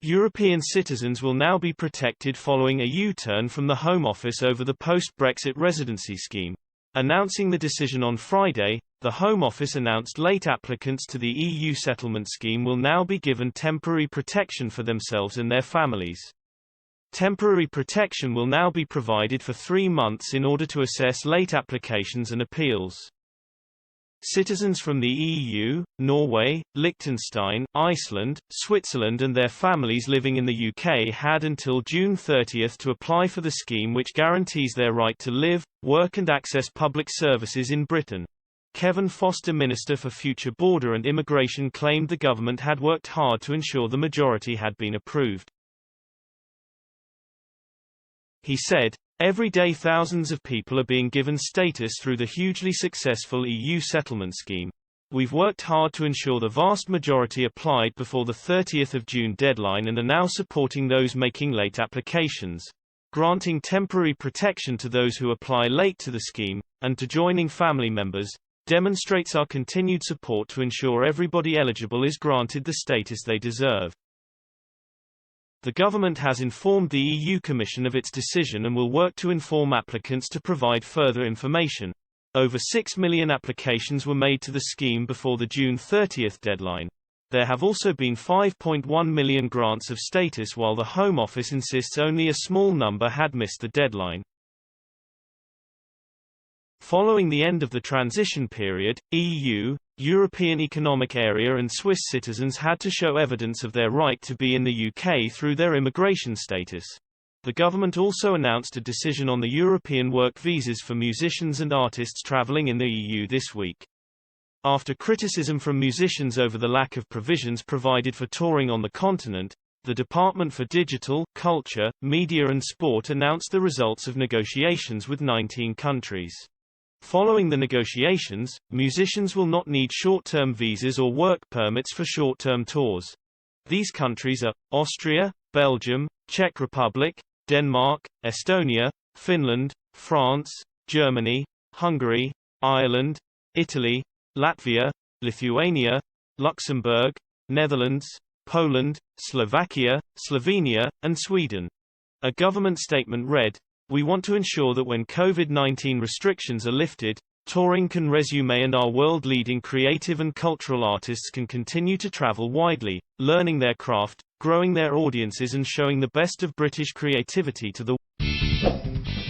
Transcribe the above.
European citizens will now be protected following a U-turn from the Home Office over the post-Brexit residency scheme. Announcing the decision on Friday, the Home Office announced late applicants to the EU settlement scheme will now be given temporary protection for themselves and their families. Temporary protection will now be provided for 3 months in order to assess late applications and appeals. Citizens from the EU, Norway, Liechtenstein, Iceland, Switzerland and their families living in the UK had until June 30 to apply for the scheme, which guarantees their right to live, work and access public services in Britain. Kevin Foster, Minister for Future Border and Immigration, claimed the government had worked hard to ensure the majority had been approved. He said, "Every day thousands of people are being given status through the hugely successful EU settlement scheme. We've worked hard to ensure the vast majority applied before the 30th of June deadline and are now supporting those making late applications, granting temporary protection to those who apply late to the scheme, and to joining family members, demonstrates our continued support to ensure everybody eligible is granted the status they deserve." The government has informed the EU Commission of its decision and will work to inform applicants to provide further information. Over 6 million applications were made to the scheme before the June 30 deadline. There have also been 5.1 million grants of status, while the Home Office insists only a small number had missed the deadline. Following the end of the transition period, EU, European Economic Area and Swiss citizens had to show evidence of their right to be in the UK through their immigration status. The government also announced a decision on the European work visas for musicians and artists travelling in the EU this week. After criticism from musicians over the lack of provisions provided for touring on the continent, the Department for Digital, Culture, Media and Sport announced the results of negotiations with 19 countries. Following the negotiations, musicians will not need short-term visas or work permits for short-term tours. These countries are Austria, Belgium, Czech Republic, Denmark, Estonia, Finland, France, Germany, Hungary, Ireland, Italy, Latvia, Lithuania, Luxembourg, Netherlands, Poland, Slovakia, Slovenia, and Sweden. A government statement read, "We want to ensure that when COVID-19 restrictions are lifted, touring can resume and our world-leading creative and cultural artists can continue to travel widely, learning their craft, growing their audiences and showing the best of British creativity to the world."